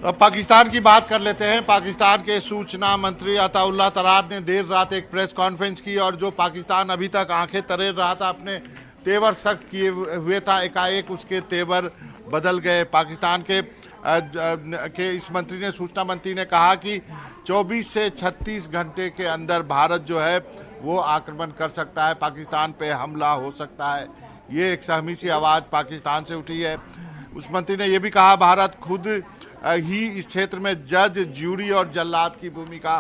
अब पाकिस्तान की बात कर लेते हैं। पाकिस्तान के सूचना मंत्री अताउल्लाह तरार ने देर रात एक प्रेस कॉन्फ्रेंस की और जो पाकिस्तान अभी तक आंखें तरेर रहा था, अपने तेवर सख्त किए हुए था, एकाएक उसके तेवर बदल गए। पाकिस्तान के इस मंत्री ने, सूचना मंत्री ने कहा कि 24 से 36 घंटे के अंदर भारत जो है वो आक्रमण कर सकता है, पाकिस्तान पे हमला हो सकता है। ये एक सहमी सी आवाज़ पाकिस्तान से उठी है। उस मंत्री ने यह भी कहा, भारत खुद ही इस क्षेत्र में जज, ज्यूरी और जल्लाद की भूमिका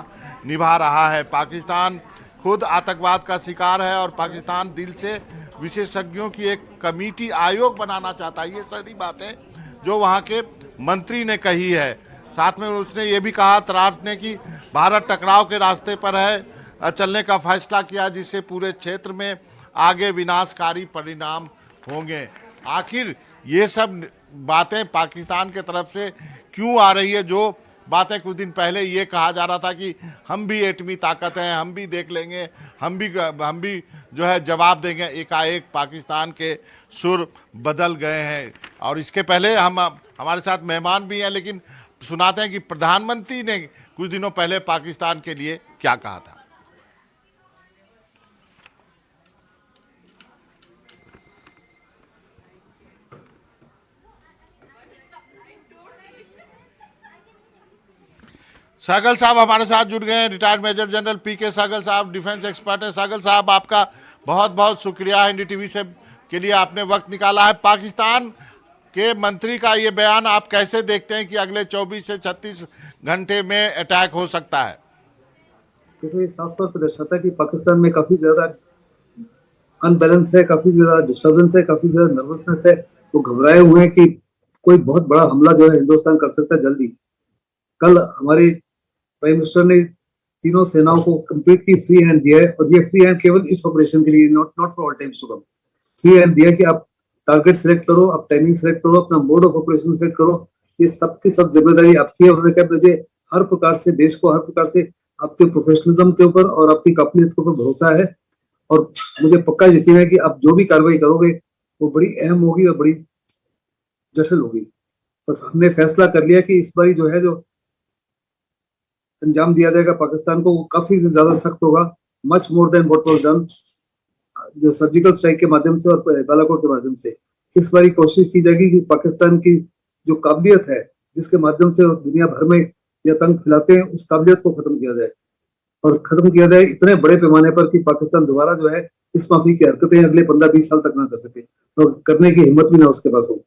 निभा रहा है। पाकिस्तान खुद आतंकवाद का शिकार है और पाकिस्तान दिल से विशेषज्ञों की एक कमेटी, आयोग बनाना चाहता है। ये सारी बातें जो वहाँ के मंत्री ने कही है। साथ में उसने ये भी कहा, तरार ने, कि भारत टकराव के रास्ते पर है, चलने का फैसला किया जिससे पूरे क्षेत्र में आगे विनाशकारी परिणाम होंगे। आखिर ये सब बातें पाकिस्तान के तरफ से क्यों आ रही है? जो बातें कुछ दिन पहले ये कहा जा रहा था कि हम भी एटमी ताकत हैं, हम भी देख लेंगे, हम भी जो है जवाब देंगे, एकाएक पाकिस्तान के सुर बदल गए हैं। और इसके पहले हमारे साथ मेहमान भी हैं, लेकिन सुनाते हैं कि प्रधानमंत्री ने कुछ दिनों पहले पाकिस्तान के लिए क्या कहा था। सहगल साहब हमारे साथ जुड़ गए हैं, रिटायर्ड मेजर जनरल पीके सहगल साहब, डिफेंस एक्सपर्ट हैं। सहगल साहब, आपका बहुत बहुत शुक्रिया है एनडीटीवी से के लिए, आपने वक्त निकाला है। पाकिस्तान के मंत्री का ये बयान आप कैसे देखते हैं कि अगले 24 से 36 घंटे में अटैक हो सकता है? देखो, ये साफ तौर पर दर्शाता है कि पाकिस्तान में काफी ज्यादा अनबैलेंस है, काफी ज्यादा डिस्टर्बेंस है, काफी ज्यादा नर्वसनेस है। वो घबराए हुए हैं कि कोई बहुत बड़ा हमला जो है हिंदुस्तान कर सकता है जल्दी। कल हमारे प्राइम मिनिस्टर ने तीनों सेनाओं को कंप्लीटली फ्री हैंड दिया है, और ये फ्री हैंड केवल इस ऑपरेशन के लिए, not for all times to come. Free hand दिया कि आप टारगेट सिलेक्ट करो, आप टाइमिंग सिलेक्ट करो, अपना मोड ऑफ ऑपरेशन सिलेक्ट करो। ये सबकी सब जिम्मेदारी आपकी है। उन्होंने कहा मुझे हर प्रकार से, देश को हर प्रकार से आपके प्रोफेशनलिज्म के ऊपर और आपकी काबिलियत के ऊपर भरोसा है, और मुझे पक्का यकीन है कि आप जो भी कार्रवाई करोगे वो बड़ी अहम होगी और बड़ी जटिल होगी। और हमने फैसला कर लिया कि इस बारी जो है, जो अंजाम दिया जाएगा पाकिस्तान को, वो काफी से ज्यादा सख्त होगा, much more than what was done जो सर्जिकल स्ट्राइक के माध्यम से और बालाकोट के माध्यम से। इस बारी कोशिश की जाएगी कि पाकिस्तान की जो काबिलियत है, जिसके माध्यम से दुनिया भर में ये आतंक फैलाते हैं, उस काबिलियत को खत्म किया जाए, और खत्म किया जाए इतने बड़े पैमाने पर कि पाकिस्तान दोबारा जो है इस माफी की हरकतें अगले 15-20 साल तक ना कर सके, और तो करने की हिम्मत भी ना उसके पास हो।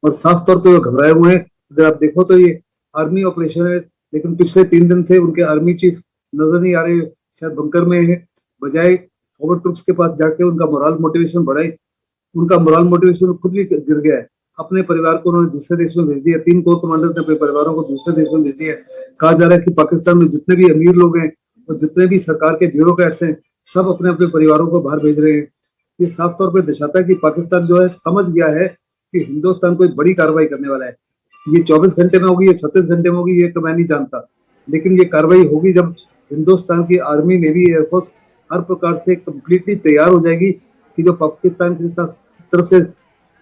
और साफ तौर पे वो घबराए हुए हैं। अगर आप देखो तो ये आर्मी ऑपरेशन है, लेकिन पिछले 3 दिन से उनके आर्मी चीफ नजर नहीं आ रहे, शायद बंकर में है। बजाय फॉरवर्ड ट्रुप्स के पास जाके उनका मोरल मोटिवेशन बढ़ाए, उनका मोरल मोटिवेशन तो खुद भी गिर गया है। अपने परिवार को उन्होंने दूसरे देश में भेज दिया। 3 कोर कमांडर्स ने अपने परिवारों को दूसरे देश में भेज दिया। कहा जा रहा है कि पाकिस्तान में जितने भी अमीर लोग हैं और जितने भी सरकार के ब्यूरोक्रेट्स हैं, सब अपने अपने परिवारों को बाहर भेज रहे हैं। ये साफ तौर पर दर्शाता है कि पाकिस्तान जो है समझ गया है कि हिंदुस्तान कोई बड़ी कार्रवाई करने वाला है। ये 24 घंटे में होगी या 36 घंटे में होगी, ये तो मैं नहीं जानता, लेकिन ये कार्रवाई होगी जब हिंदुस्तान की आर्मी, नेवी, एयरफोर्स हर प्रकार से कंप्लीटली तैयार हो जाएगी कि जो पाकिस्तान की तरफ से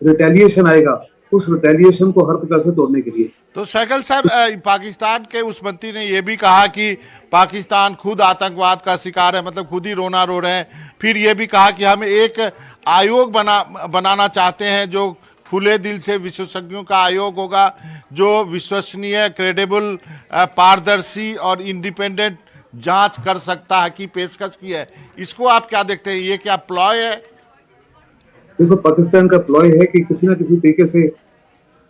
रिटेलिएशन आएगा, उस रिटेलिएशन को हर प्रकार से तोड़ने के लिए। तो सहगल सर, पाकिस्तान के उस मंत्री ने यह भी कहा कि पाकिस्तान खुद आतंकवाद का शिकार है, मतलब खुद ही रोना रो रहे हैं। फिर यह भी कहा कि हम एक आयोग बनाना चाहते हैं, जो खुले दिल से विशेषज्ञों का आयोग होगा, जो विश्वसनीय, क्रेडिबल, पारदर्शी और इंडिपेंडेंट जांच कर सकता है, की पेशकश की है। इसको आप क्या देखते हैं? ये क्या प्लॉय है? देखो, पाकिस्तान का प्लॉय है कि किसी ना किसी तरीके से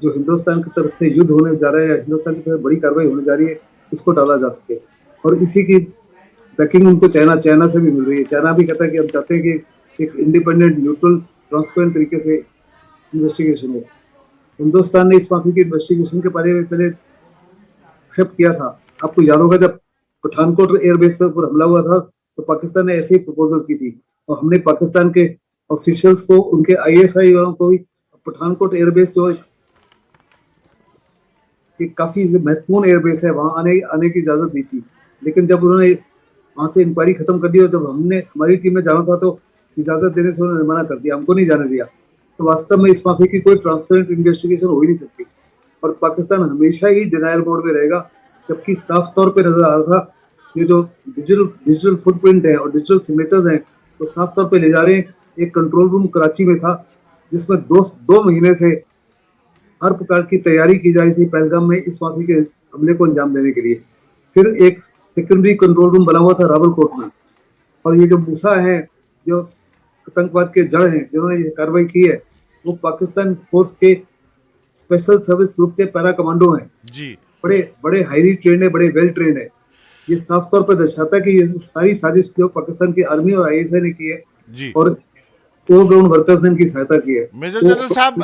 जो हिंदुस्तान की तरफ से युद्ध होने जा रहा है या हिंदुस्तान की तरफ बड़ी कार्रवाई होने जा रही है, इसको टाला जा सके। और इसी की बैकिंग उनको चाइना से भी मिल रही है। चाइना भी कहता है कि हम चाहते हैं कि एक इंडिपेंडेंट, न्यूट्रल, ट्रांसपेरेंट तरीके से इन्वेस्टिगेशन हो। हिंदुस्तान ने इस माफी की इन्वेस्टिगेशन के बारे में पहले एक्सेप्ट किया था। आपको याद होगा जब पठानकोट एयरबेस पर हमला हुआ था, तो पाकिस्तान ने ऐसे ही प्रपोजल की थी, और हमने पाकिस्तान के ऑफिशियल्स को, उनके ISI वालों को भी पठानकोट एयरबेस जो एक काफी महत्वपूर्ण एयरबेस है, वहां आने की इजाजत दी थी। लेकिन जब उन्होंने वहां से इंक्वायरी खत्म कर दी और जब हमने हमारी टीम में जाना था, तो इजाजत देने से उन्होंने मना कर दिया, हमको नहीं जाने दिया। तो वास्तव में इस माफी की कोई ट्रांसपेरेंट इन्वेस्टिगेशन हो ही नहीं सकती। और पाकिस्तान हमेशा ही डिनायल मोड में रहेगा, जबकि साफ तौर पे नजर आ रहा था ये जो डिजिटल फुटप्रिंट है और डिजिटल सिग्नेचर्स हैं वो साफ तौर पे ले जा रहे हैं। एक कंट्रोल रूम कराची में था जिसमें दो महीने से हर प्रकार की तैयारी की जा रही थी पहलगाम में इस माफी के हमले को अंजाम देने के लिए। फिर एक सेकेंडरी कंट्रोल रूम बना हुआ था रावलकोट में, और ये जो मूसा है जो आतंकवाद के जड़ हैं जिन्होंने ये कार्रवाई की है वो पाकिस्तान फोर्स के स्पेशल सर्विस ग्रुप के पैरा कमांडो हैं जी। बड़े बड़े हाईली ट्रेंड है, बड़े वेल ट्रेंड है। ये साफ तौर पर दर्शाता है कि ये सारी साजिश जो पाकिस्तान की आर्मी और आईएसआई ने की है जी। और ऑल ग्राउंड वर्कर्स ने इनकी सहायता की है। मेजर जनरल साहब,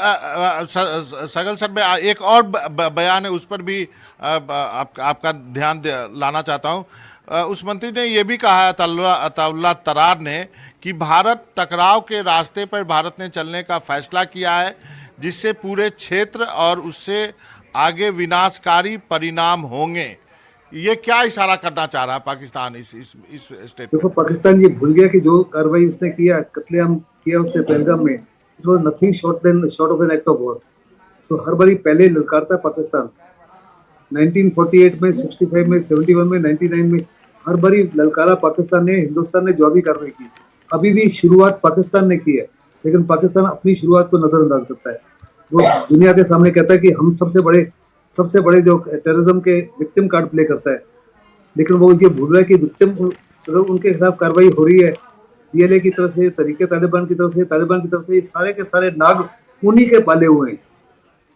सगल सर में एक और बयान है, उस पर भी आपका ध्यान लाना चाहता हूं। उस मंत्री ने यह भी कहा अताउल्लाह तरार ने कि भारत टकराव के रास्ते पर भारत ने चलने का फैसला किया है जिससे पूरे क्षेत्र और उससे आगे विनाशकारी परिणाम होंगे। ये क्या इशारा करना चाह रहा है पाकिस्तान इस स्टेटमेंट? देखो, पाकिस्तान ये भूल गया कि जो कार्रवाई उसने किया, कत्लेआम किया उसने पहलगाम में, it was nothing short of an act of war. So हर बारी पहले ललकारता पाकिस्तान 1948 में, 65 में, 71 में, 99 में हर बारी ललकारा पाकिस्तान ने, हिंदुस्तान ने जवाबी कार्रवाई की। अभी भी शुरुआत पाकिस्तान ने की है, लेकिन पाकिस्तान अपनी शुरुआत को नजरअंदाज करता है। वो दुनिया के सामने कहता है कि हम सबसे बड़े जो टेररिज्म के विक्टिम कार्ड प्ले करता है, लेकिन वो ये भूल रहा है कि विक्टिम अगर उनके खिलाफ कार्रवाई हो रही है पीएलए की तरफ से, तरीके तालिबान की तरफ से, तालिबान की तरफ से, ये सारे के सारे नाग उन्हीं के पाले हुए हैं।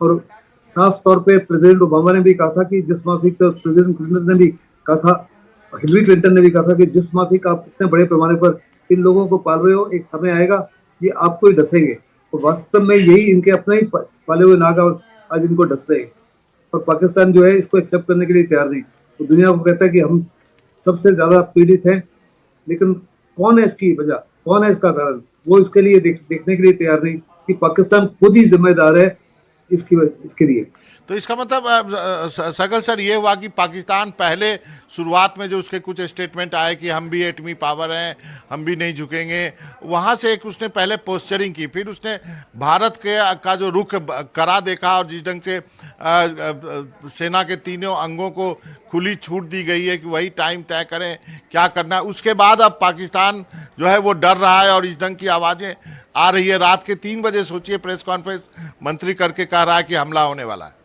और साफ तौर पे प्रेसिडेंट ओबामा ने भी कहा था कि जिस माफिक से, प्रेसिडेंट क्लिंटन ने भी कहा था, हिलरी क्लिंटन ने भी कहा था कि जिस माफिक आप इतने बड़े पैमाने पर इन लोगों को पाल रहे हो, एक समय आएगा ये आपको ही डसेंगे। और वास्तव में यही इनके अपने ही पाले हुए नाग आज इनको डस रहे हैं। और पाकिस्तान जो है इसको एक्सेप्ट करने के लिए तैयार नहीं। तो दुनिया को कहता है कि हम सबसे ज्यादा पीड़ित हैं, लेकिन कौन है इसकी वजह, कौन है इसका कारण, वो इसके लिए देखने के लिए तैयार नहीं कि पाकिस्तान खुद ही जिम्मेदार है इसके लिए। तो इसका मतलब सगल सर ये हुआ कि पाकिस्तान पहले शुरुआत में जो उसके कुछ स्टेटमेंट आए कि हम भी एटमी पावर हैं, हम भी नहीं झुकेंगे, वहाँ से एक उसने पहले पोस्चरिंग की, फिर उसने भारत का जो रुख करा देखा और जिस ढंग से सेना के तीनों अंगों को खुली छूट दी गई है कि वही टाइम तय करें क्या करना है। उसके बाद अब पाकिस्तान जो है वो डर रहा है और इस ढंग की आवाज़ें आ रही है। रात के 3 बजे सोचिए प्रेस कॉन्फ्रेंस मंत्री करके कह रहा है कि हमला होने वाला है।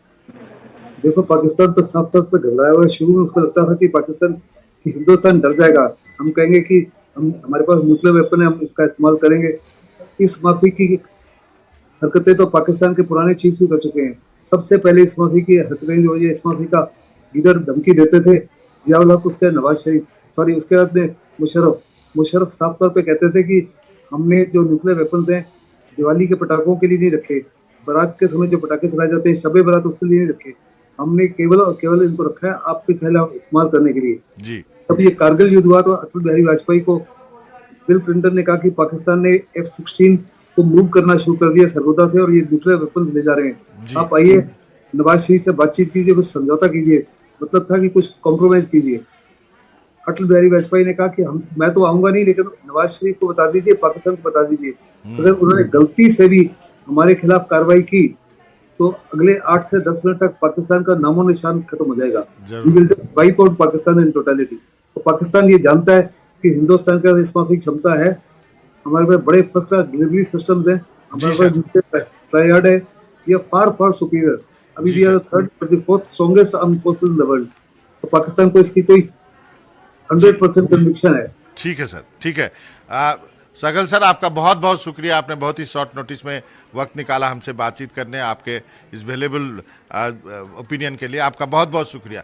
देखो, पाकिस्तान तो साफ तौर पर घबराया हुआ है। शुरू में उसको लगता था कि पाकिस्तान कि हिंदुस्तान डर जाएगा, हम कहेंगे कि हमारे पास न्यूक्लियर वेपन है, हम इसका इस्तेमाल करेंगे। इस माफी की हरकतें तो पाकिस्तान के पुराने चीफ भी कर चुके हैं। सबसे पहले इस माफी की हरकतें जो है, इस माफी का इधर धमकी देते थे जियाउल हक, उसके नवाज शरीफ, सॉरी उसके बाद में मुशर्रफ साफ तौर पे कहते थे कि हमने जो न्यूक्लियर वेपन्स हैं दिवाली के पटाखों के लिए नहीं रखे, बारात के समय जो पटाखे चलाए जाते हैं शबे बारात, उसके लिए नहीं रखे, हमने केवल और केवल इनको रखा है आपके खिलाफ इस्तेमाल करने के लिए जी। तब ये कारगिल युद्ध हुआ तो अटल बिहारी वाजपेयी को बिल क्लिंटन ने कहा कि पाकिस्तान ने F-16 को मूव करना शुरू कर दिया सरगोदा से और ये न्यूक्लियर वेपन्स ले जा रहे हैं, आप आइए नवाज शरीफ से बातचीत कीजिए, कुछ समझौता कीजिए। मतलब था कि कुछ कॉम्प्रोमाइज कीजिए। अटल बिहारी वाजपेयी ने कहा कि मैं तो आऊंगा नहीं, लेकिन नवाज शरीफ को बता दीजिए, पाकिस्तान को बता दीजिए। अगर उन्होंने गलती से भी हमारे खिलाफ कार्रवाई की तो अगले 8 से 10 मिनट तक पाकिस्तान का नामो निशान खत्म हो जाएगा। Wipe out Pakistan in totality. तो पाकिस्तान ये जानता है कि हिंदुस्तान का इस माफी क्षमता है, हमारे पास बड़े फर्स्ट क्लास डिलीवरी सिस्टम्स हैं, हमारे पास ट्रायड है, ये फार सुपीरियर। अभी वी आर थर्ड और the fourth strongest armed forces in the world. तो पाकिस्तान को इसकी कोई 100% कन्विक्शन है। ठीक है सर, ठीक है। सगल सर, आपका बहुत बहुत शुक्रिया, आपने बहुत ही शॉर्ट नोटिस में वक्त निकाला हमसे बातचीत करने, आपके इस वैल्यूएबल ओपिनियन के लिए आपका बहुत बहुत शुक्रिया।